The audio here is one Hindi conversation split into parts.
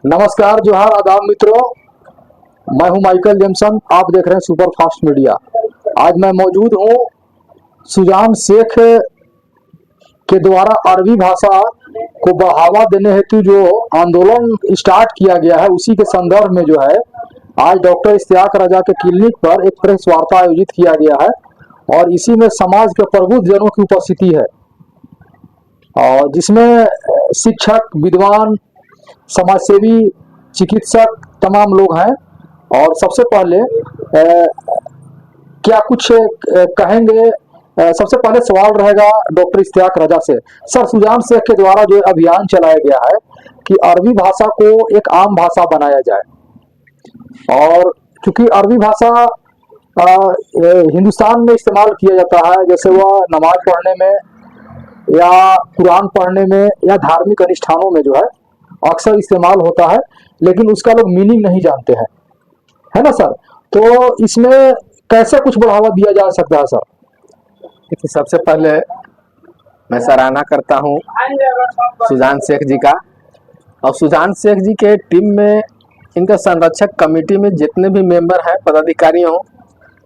नमस्कार, जोहार, आदाब मित्रों। मैं हूं माइकल जेमसन। आप देख रहे हैं सुपर फास्ट मीडिया। आज मैं मौजूद हूं सुजान शेख के द्वारा अरबी भाषा को बढ़ावा देने हेतु जो आंदोलन स्टार्ट किया गया है, उसी के संदर्भ में जो है आज डॉक्टर इश्तियाक रजा के क्लिनिक पर एक प्रेस वार्ता आयोजित किया गया है और इसी में समाज के प्रबुद्ध जनों की उपस्थिति है और जिसमें शिक्षक, विद्वान, समाजसेवी, चिकित्सक तमाम लोग हैं। और सबसे पहले क्या कुछ कहेंगे? सबसे पहले सवाल रहेगा डॉक्टर इश्तियाक रजा से। सर, सुजान शेख के द्वारा जो अभियान चलाया गया है कि अरबी भाषा को एक आम भाषा बनाया जाए और क्योंकि अरबी भाषा हिंदुस्तान में इस्तेमाल किया जाता है, जैसे वह नमाज पढ़ने में या कुरान पढ़ने में या धार्मिक अनुष्ठानों में जो है अक्सर इस्तेमाल होता है, लेकिन उसका लोग मीनिंग नहीं जानते हैं, है ना सर? तो इसमें कैसे कुछ बढ़ावा दिया जा सकता है सर? देखिए, सबसे पहले मैं सराहना करता हूं सुजान शेख जी का और सुजान शेख जी के टीम में, इनका संरक्षक कमेटी में जितने भी मेंबर हैं, पदाधिकारी हों,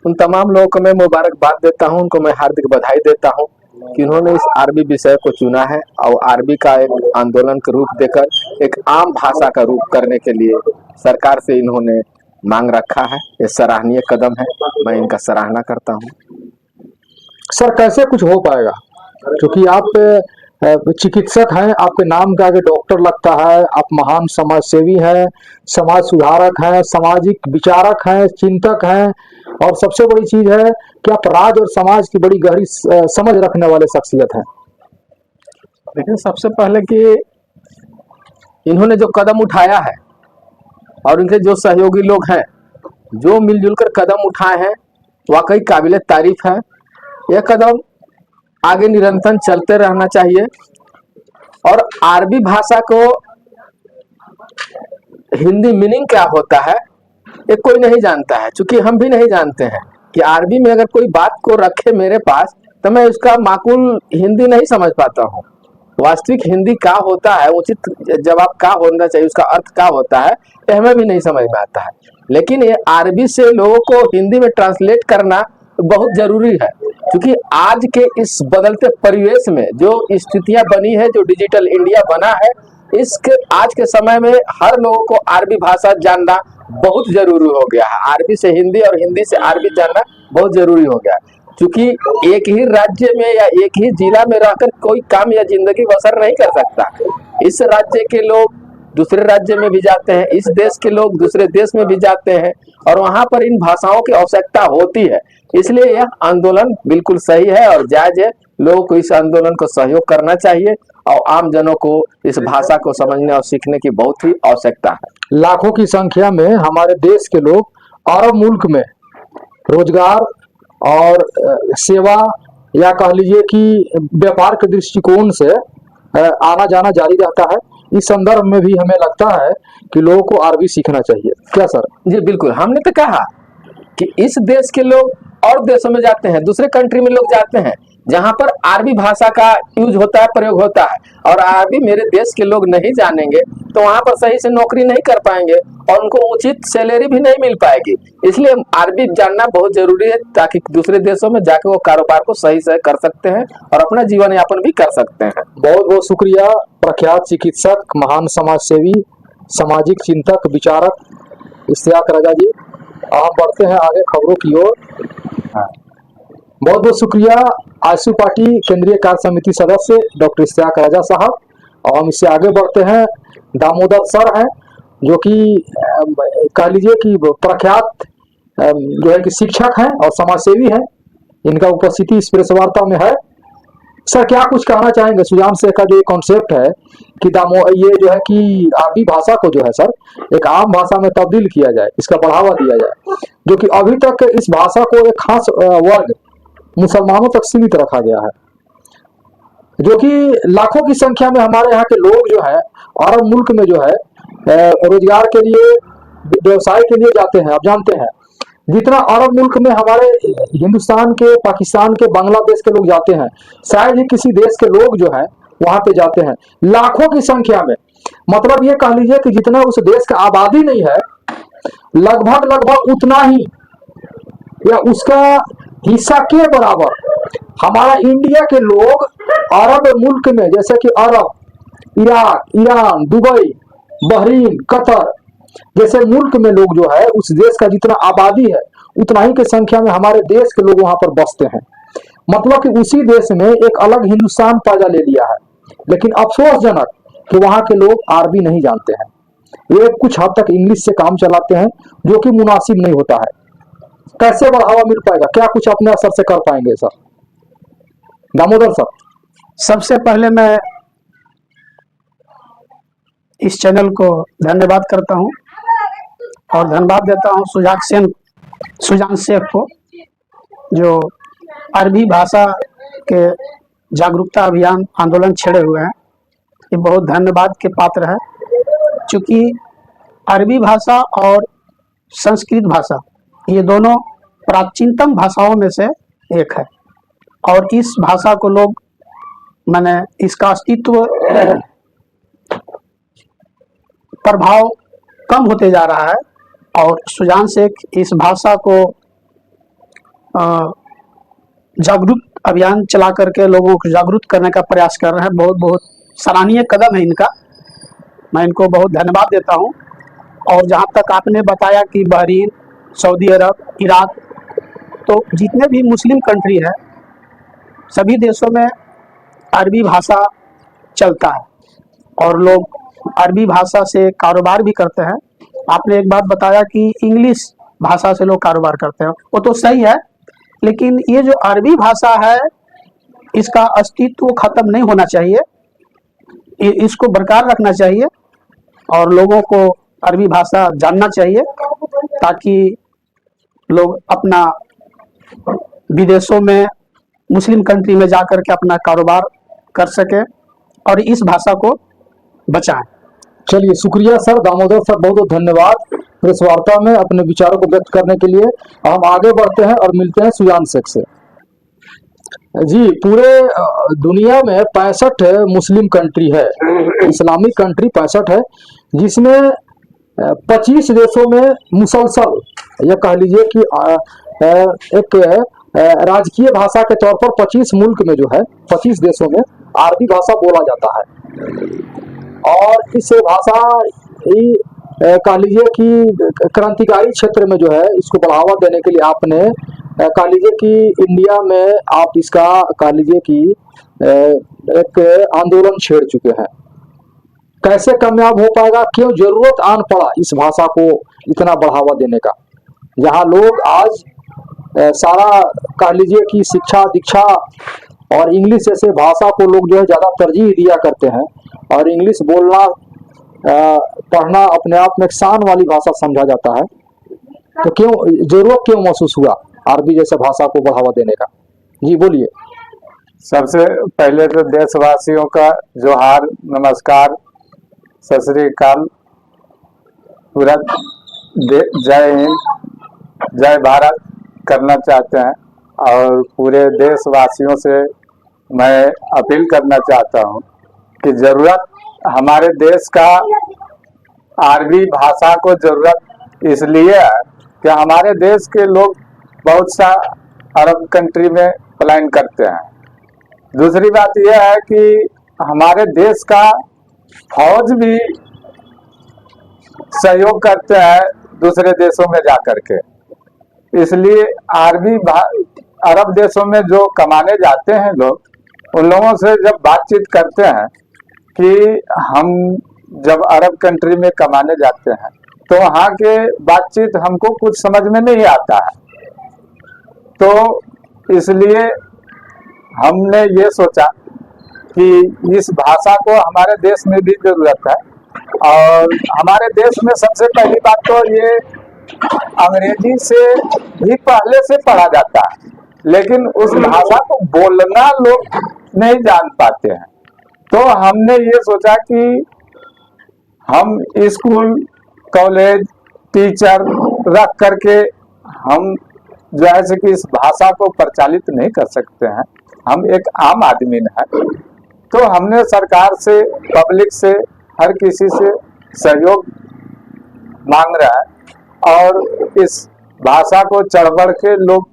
उन तमाम लोगों को मैं मुबारकबाद देता हूं। उनको मैं हार्दिक बधाई देता हूं कि उन्होंने इस अरबी विषय को चुना है और अरबी का एक आंदोलन का रूप देकर एक आम भाषा का रूप करने के लिए सरकार से इन्होंने मांग रखा है। ये सराहनीय कदम है, मैं इनका सराहना करता हूं। सर, कैसे कुछ हो पाएगा? क्योंकि आप चिकित्सक हैं, आपके नाम के आगे डॉक्टर लगता है, आप महान समाज सेवी हैं, समाज सुधारक हैं, सामाजिक विचारक हैं, चिंतक हैं और सबसे बड़ी चीज है कि आप राज और समाज की बड़ी गहरी समझ रखने वाले शख्सियत हैं। देखिए, सबसे पहले कि इन्होंने जो कदम उठाया है और इनके जो सहयोगी लोग हैं, जो मिलजुल कर कदम उठाए हैं, वाकई काबिले तारीफ है। यह कदम आगे निरंतर चलते रहना चाहिए और अरबी भाषा को हिंदी मीनिंग क्या होता है ये कोई नहीं जानता है, क्योंकि हम भी नहीं जानते हैं कि अरबी में अगर कोई बात को रखे मेरे पास तो मैं उसका माकूल हिंदी नहीं समझ पाता हूँ। वास्तविक हिंदी क्या होता है, उचित जवाब क्या होना चाहिए, उसका अर्थ क्या होता है, ये हमें भी नहीं समझ में आता है। लेकिन ये अरबी से लोगों को हिंदी में ट्रांसलेट करना बहुत जरूरी है, क्योंकि आज के इस बदलते परिवेश में जो स्थितियां बनी है, जो डिजिटल इंडिया बना है, इसके आज के समय में हर लोगों को अरबी भाषा जानना बहुत जरूरी हो गया है। अरबी से हिंदी और हिंदी से अरबी जानना बहुत जरूरी हो गया है, क्योंकि एक ही राज्य में या एक ही जिला में रहकर कोई काम या जिंदगी बसर नहीं कर सकता। इस राज्य के लोग दूसरे राज्य में भी जाते हैं, इस देश के लोग दूसरे देश में भी जाते हैं और वहां पर इन भाषाओं की आवश्यकता होती है। इसलिए यह आंदोलन बिल्कुल सही है और जायज है। लोगों को इस आंदोलन को सहयोग करना चाहिए और आम जनों को इस भाषा को समझने और सीखने की बहुत ही आवश्यकता है। लाखों की संख्या में हमारे देश के लोग अरब मुल्क में रोजगार और सेवा या कह लीजिए कि व्यापार के दृष्टिकोण से आना जाना जारी रहता है। इस संदर्भ में भी हमें लगता है कि लोगों को अरबी सीखना चाहिए। क्या सर? जी बिल्कुल, हमने तो कहा कि इस देश के लोग और देशों में जाते हैं, दूसरे कंट्री में लोग जाते हैं जहां पर अरबी भाषा का यूज होता है, प्रयोग होता है, और अरबी मेरे देश के लोग नहीं जानेंगे तो वहां पर सही से नौकरी नहीं कर पाएंगे और उनको उचित सैलरी भी नहीं मिल पाएगी। इसलिए अरबी जानना बहुत जरूरी है ताकि दूसरे देशों में जाकर वो कारोबार को सही से कर सकते हैं और अपना जीवन यापन भी कर सकते हैं। बहुत बहुत शुक्रिया प्रख्यात चिकित्सक, महान समाज सेवी, सामाजिक चिंतक, विचारक इश्तियाक रजा जी। हम बढ़ते हैं आगे खबरों की ओर। बहुत बहुत शुक्रिया आशु पार्टी केंद्रीय कार्य समिति सदस्य डॉक्टर इश्तियाक रजा साहब। और हम इससे आगे बढ़ते हैं, दामोदर सर हैं जो कि कह लीजिए कि प्रख्यात जो है कि शिक्षक हैं और समाज सेवी हैं। इनका उपस्थिति इस प्रेस वार्ता में है। सर, क्या कुछ कहना चाहेंगे? सुजान शेख का जो कॉन्सेप्ट है कि ये जो है कि अरबी भाषा को जो है सर एक आम भाषा में तब्दील किया जाए, इसका बढ़ावा दिया जाए, जो कि अभी तक इस भाषा को एक खास वर्ग मुसलमानों तक सीमित रखा गया है, जो कि लाखों की संख्या में हमारे यहाँ के लोग जो है अरब मुल्क में जो है रोजगार के लिए, व्यवसाय के लिए जाते हैं। आप जानते हैं जितना अरब मुल्क में हमारे हिंदुस्तान के, पाकिस्तान के, बांग्लादेश के लोग जाते हैं, शायद ही किसी देश के लोग जो है वहां पे जाते हैं लाखों की संख्या में। मतलब ये कह लीजिए कि जितना उस देश का आबादी नहीं है, लगभग उतना ही या उसका हिस्सा के बराबर हमारा इंडिया के लोग अरब मुल्क में, जैसे कि Arab, Iraq, Iran, Dubai, Bahrain, Qatar जैसे मुल्क में लोग जो है, उस देश का जितना आबादी है उतना ही की संख्या में हमारे देश के लोग वहां पर बसते हैं। मतलब कि उसी देश में एक अलग हिंदुस्तान पैदा ले लिया है। लेकिन अफसोसजनक कि वहां के लोग अरबी नहीं जानते हैं, ये कुछ हद तक इंग्लिश से काम चलाते हैं, जो कि मुनासिब नहीं होता है। कैसे बढ़ावा मिल पाएगा, क्या कुछ अपने असर से कर पाएंगे सर? दामोदर सर। सबसे पहले मैं इस चैनल को धन्यवाद करता हूं और धन्यवाद देता हूं सुजान शेख को, जो अरबी भाषा के जागरूकता अभियान आंदोलन छेड़े हुए हैं। ये बहुत धन्यवाद के पात्र है, क्योंकि अरबी भाषा और संस्कृत भाषा ये दोनों प्राचीनतम भाषाओं में से एक है। और इस भाषा को लोग, मैंने इसका अस्तित्व प्रभाव कम होते जा रहा है, और सुजान शेख इस भाषा को जागरूक अभियान चला करके लोगों को जागरूक करने का प्रयास कर रहे हैं। बहुत बहुत सराहनीय कदम है इनका, मैं इनको बहुत धन्यवाद देता हूं। और जहां तक आपने बताया कि बहरीन, सऊदी अरब, इराक, तो जितने भी मुस्लिम कंट्री है सभी देशों में अरबी भाषा चलता है और लोग अरबी भाषा से कारोबार भी करते हैं। आपने एक बात बताया कि इंग्लिश भाषा से लोग कारोबार करते हैं, वो तो सही है, लेकिन ये जो अरबी भाषा है इसका अस्तित्व खत्म नहीं होना चाहिए, इसको बरकरार रखना चाहिए और लोगों को अरबी भाषा जानना चाहिए, ताकि लोग अपना विदेशों में, मुस्लिम कंट्री में जाकर के अपना कारोबार कर सके और इस भाषा को बचाएं। चलिए, शुक्रिया सर, दामोदर सर, बहुत बहुत धन्यवाद इस वार्ता में अपने विचारों को व्यक्त करने के लिए। हम आगे बढ़ते हैं और मिलते हैं सुजान शेख से। जी, पूरे दुनिया में 65 मुस्लिम कंट्री है, इस्लामिक कंट्री 65 है, जिसमें 25 देशों में मुसलसल, यह कह लीजिए कि एक राजकीय भाषा के तौर पर 25 मुल्क में जो है, 25 देशों में अरबी भाषा बोला जाता है। और इस भाषा ही कह लीजिए कि क्रांतिकारी क्षेत्र में जो है, इसको बढ़ावा देने के लिए आपने कह लीजिए कि इंडिया में आप इसका कह लीजिए कि एक आंदोलन छेड़ चुके हैं। कैसे कामयाब हो पाएगा, क्यों जरूरत आन पड़ा इस भाषा को इतना बढ़ावा देने का, जहां लोग आज सारा कह लीजिए कि शिक्षा दीक्षा और इंग्लिश जैसे भाषा को लोग जो है ज्यादा तरजीह दिया करते हैं, और इंग्लिश बोलना पढ़ना अपने आप में एक शान वाली भाषा समझा जाता है। तो क्यों जरूरत क्यों महसूस हुआ अरबी जैसे भाषा को बढ़ावा देने का? जी बोलिए। सबसे पहले तो देशवासियों का जोहार, नमस्कार, सत श्री अकाल, पूरा जय हिंद, जय भारत करना चाहते हैं। और पूरे देशवासियों से मैं अपील करना चाहता हूं कि जरूरत हमारे देश का अरबी भाषा को जरूरत इसलिए है कि हमारे देश के लोग बहुत सा अरब कंट्री में पलायन करते हैं। दूसरी बात यह है कि हमारे देश का फौज भी सहयोग करते हैं दूसरे देशों में जाकर के, इसलिए अरब देशों में जो कमाने जाते हैं लोग, उन लोगों से जब बातचीत करते हैं कि हम जब अरब कंट्री में कमाने जाते हैं तो वहाँ के बातचीत हमको कुछ समझ में नहीं आता है। तो इसलिए हमने ये सोचा कि इस भाषा को हमारे देश में भी जरूरत है। और हमारे देश में सबसे पहली बात तो ये अंग्रेजी से भी पहले से पढ़ा जाता है, लेकिन उस भाषा को बोलना लोग नहीं जान पाते हैं। तो हमने ये सोचा कि हम स्कूल, कॉलेज, टीचर रख करके हम जो है कि इस भाषा को प्रचालित नहीं कर सकते हैं, हम एक आम आदमी हैं। तो हमने सरकार से, पब्लिक से हर किसी से सहयोग मांग रहा है और इस भाषा को चढ़ बढ़ के लोग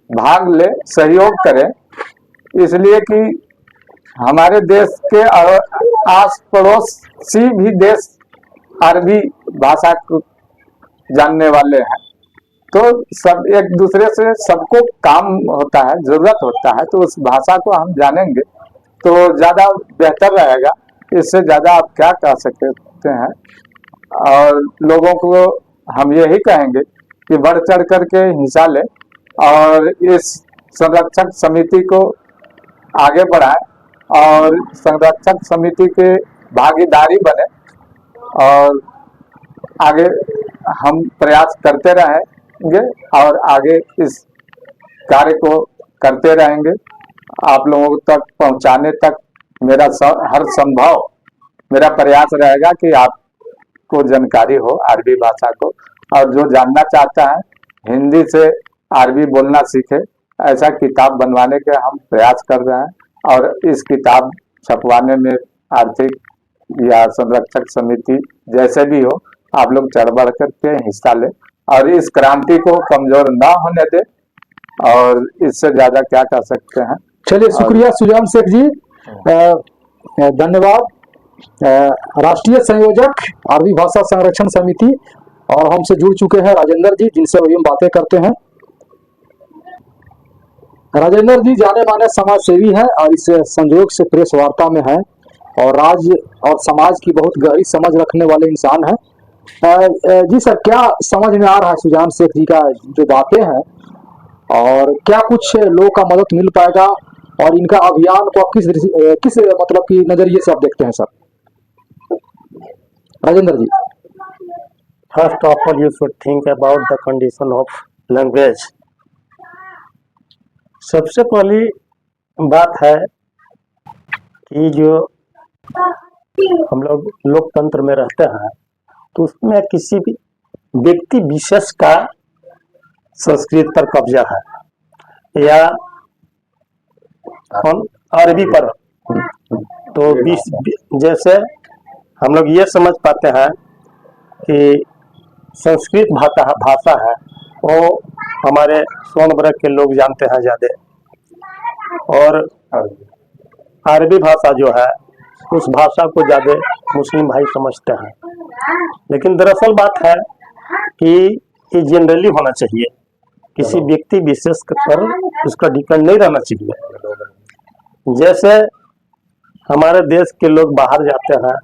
भाग ले, सहयोग करें, इसलिए कि हमारे देश के आस पड़ोसी भी देश अरबी भाषा को जानने वाले हैं, तो सब एक दूसरे से सबको काम होता है, जरूरत होता है, तो उस भाषा को हम जानेंगे तो ज्यादा बेहतर रहेगा। इससे ज्यादा आप क्या कह सकते हैं। और लोगों को हम यही कहेंगे कि बढ़ चढ़ करके हिस्सा लें और इस संरक्षक समिति को आगे बढ़ाएं और संरक्षक समिति के भागीदारी बने और आगे हम प्रयास करते रहेंगे और आगे इस कार्य को करते रहेंगे। आप लोगों तक पहुंचाने तक मेरा हर संभव मेरा प्रयास रहेगा कि आपको जानकारी हो अरबी भाषा को, और जो जानना चाहता है हिंदी से अरबी बोलना सीखे, ऐसा किताब बनवाने के हम प्रयास कर रहे हैं। और इस किताब छपवाने में आर्थिक या संरक्षक समिति जैसे भी हो, आप लोग चढ़ बढ़ करके हिस्सा लें और इस क्रांति को कमजोर ना होने दें। और इससे ज्यादा क्या कर सकते हैं। चलिए, शुक्रिया सुजान शेख जी, धन्यवाद। राष्ट्रीय संयोजक अरबी भाषा संरक्षण समिति, और हमसे जुड़ चुके हैं राजेंद्र जी, जिनसे अभी हम बातें करते हैं। राजेंद्र जी जाने माने समाज सेवी हैं और इस संयोग से प्रेस वार्ता में हैं और राज्य और समाज की बहुत गहरी समझ रखने वाले इंसान हैं। जी सर, क्या समझ में आ रहा है सुजान शेख जी का जो बातें हैं, और क्या कुछ लोगों का मदद मिल पाएगा और इनका अभियान को किस मतलब की नजरिए से आप देखते हैं sir? Rajendra ji. First of all, you should think about the condition of language. सबसे पहली बात है कि जो हम लोग लोकतंत्र में रहते हैं तो उसमें किसी भी व्यक्ति विशेष का संस्कृत पर कब्जा है या अरबी पर, तो जैसे हम लोग ये समझ पाते हैं कि संस्कृत भाषा है वो हमारे स्वर्ण वर्ग के लोग जानते हैं ज़्यादा, और अरबी भाषा जो है उस भाषा को ज़्यादा मुस्लिम भाई समझते हैं। लेकिन दरअसल बात है कि ये जनरली होना चाहिए, किसी व्यक्ति विशेष पर उसका डिपेंड नहीं रहना चाहिए। जैसे हमारे देश के लोग बाहर जाते हैं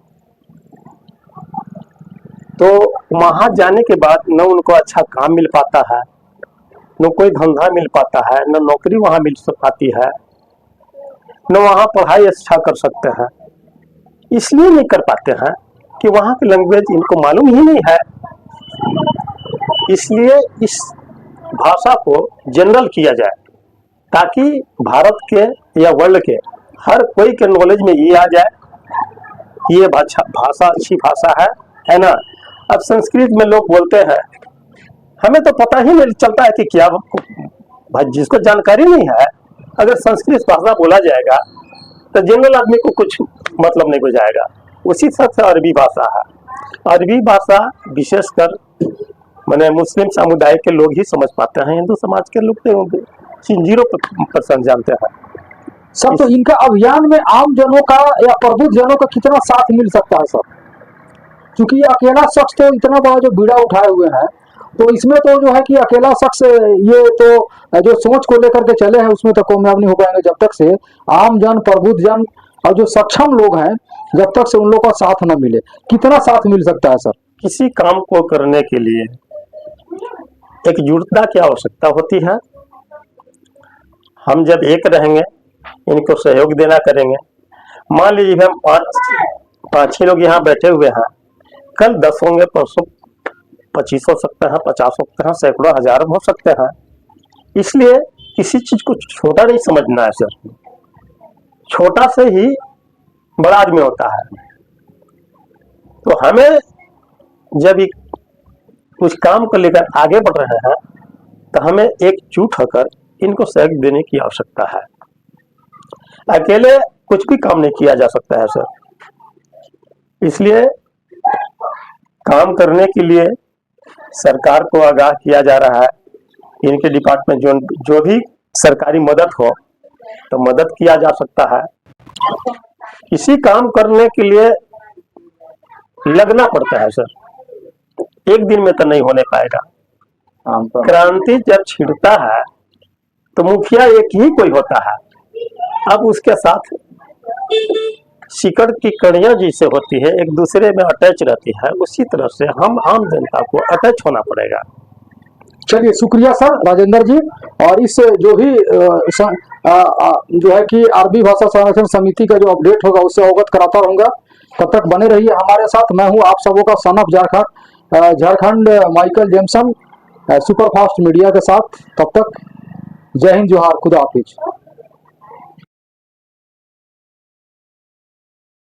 तो वहां जाने के बाद न उनको अच्छा काम मिल पाता है, न कोई धंधा मिल पाता है, न नौकरी वहां मिल पाती है, न वहां पढ़ाई अच्छा कर सकते हैं। इसलिए नहीं कर पाते हैं कि वहां की लैंग्वेज इनको मालूम ही नहीं है। इसलिए इस भाषा को जनरल किया जाए ताकि भारत के या वर्ल्ड के हर कोई के नॉलेज में ये आ जाए ये भाषा अच्छी भाषा है ना। अब संस्कृत में लोग बोलते हैं, हमें तो पता ही नहीं चलता है कि क्या, भाई जिसको जानकारी नहीं है अगर संस्कृत भाषा बोला जाएगा तो जनरल आदमी को कुछ मतलब नहीं हो जाएगा। उसी तरह से अरबी भाषा है, अरबी भाषा विशेषकर मैंने मुस्लिम समुदाय के लोग ही समझ पाते हैं, हिंदू समाज के लोग तो 0% जानते हैं। सर तो इनका अभियान में आम जनों का या प्रबुद्ध जनों का कितना साथ मिल सकता है सर? क्योंकि ये अकेला शख्स तो इतना बड़ा जो बीड़ा उठाए हुए हैं, तो इसमें तो जो है कि अकेला शख्स ये तो जो सोच को लेकर के चले हैं उसमें तो कामयाब नहीं हो पाएंगे जब तक से आम जन, प्रबुद्ध जन और जो सक्षम लोग हैं जब तक से उन लोगों का साथ न मिले। कितना साथ मिल सकता है सर? किसी काम को करने के लिए एकजुटता की आवश्यकता होती है। हम जब एक रहेंगे, इनको सहयोग देना करेंगे। मान लीजिए हम पाँच छह लोग यहाँ बैठे हुए हैं, कल 10 होंगे, परसों 25 हो सकते हैं, 50 हो सकते हैं, सैकड़ों हजार हो सकते हैं। इसलिए किसी चीज को छोटा नहीं समझना है सर, छोटा से ही बड़ा आदमी होता है। तो हमें जब कुछ काम को लेकर आगे बढ़ रहे हैं तो हमें एकजुट होकर इनको सहयोग देने की आवश्यकता है। अकेले कुछ भी काम नहीं किया जा सकता है सर। इसलिए काम करने के लिए सरकार को आगाह किया जा रहा है। इनके डिपार्टमेंट जो भी सरकारी मदद हो तो मदद किया जा सकता है। किसी काम करने के लिए लगना पड़ता है सर, एक दिन में तो नहीं होने पाएगा। क्रांति जब छिड़ता है तो मुखिया एक ही कोई होता है, अब उसके साथ शिकड़ की कड़ियां जैसे होती है एक दूसरे में अटैच रहती है, उसी तरह से हम आम जनता को अटैच होना पड़ेगा। चलिए शुक्रिया सर राजेंद्र जी। और इस जो भी जो है कि आरबी भाषा संरक्षण समिति का जो अपडेट होगा उससे अवगत कराता रहूंगा। तब तक बने रहिए हमारे साथ। मैं हूं आप सबों का son of Jharkhand Michael Jameson superfast media के साथ। तब तक जय हिंद, जोहार, खुदा हाफिज।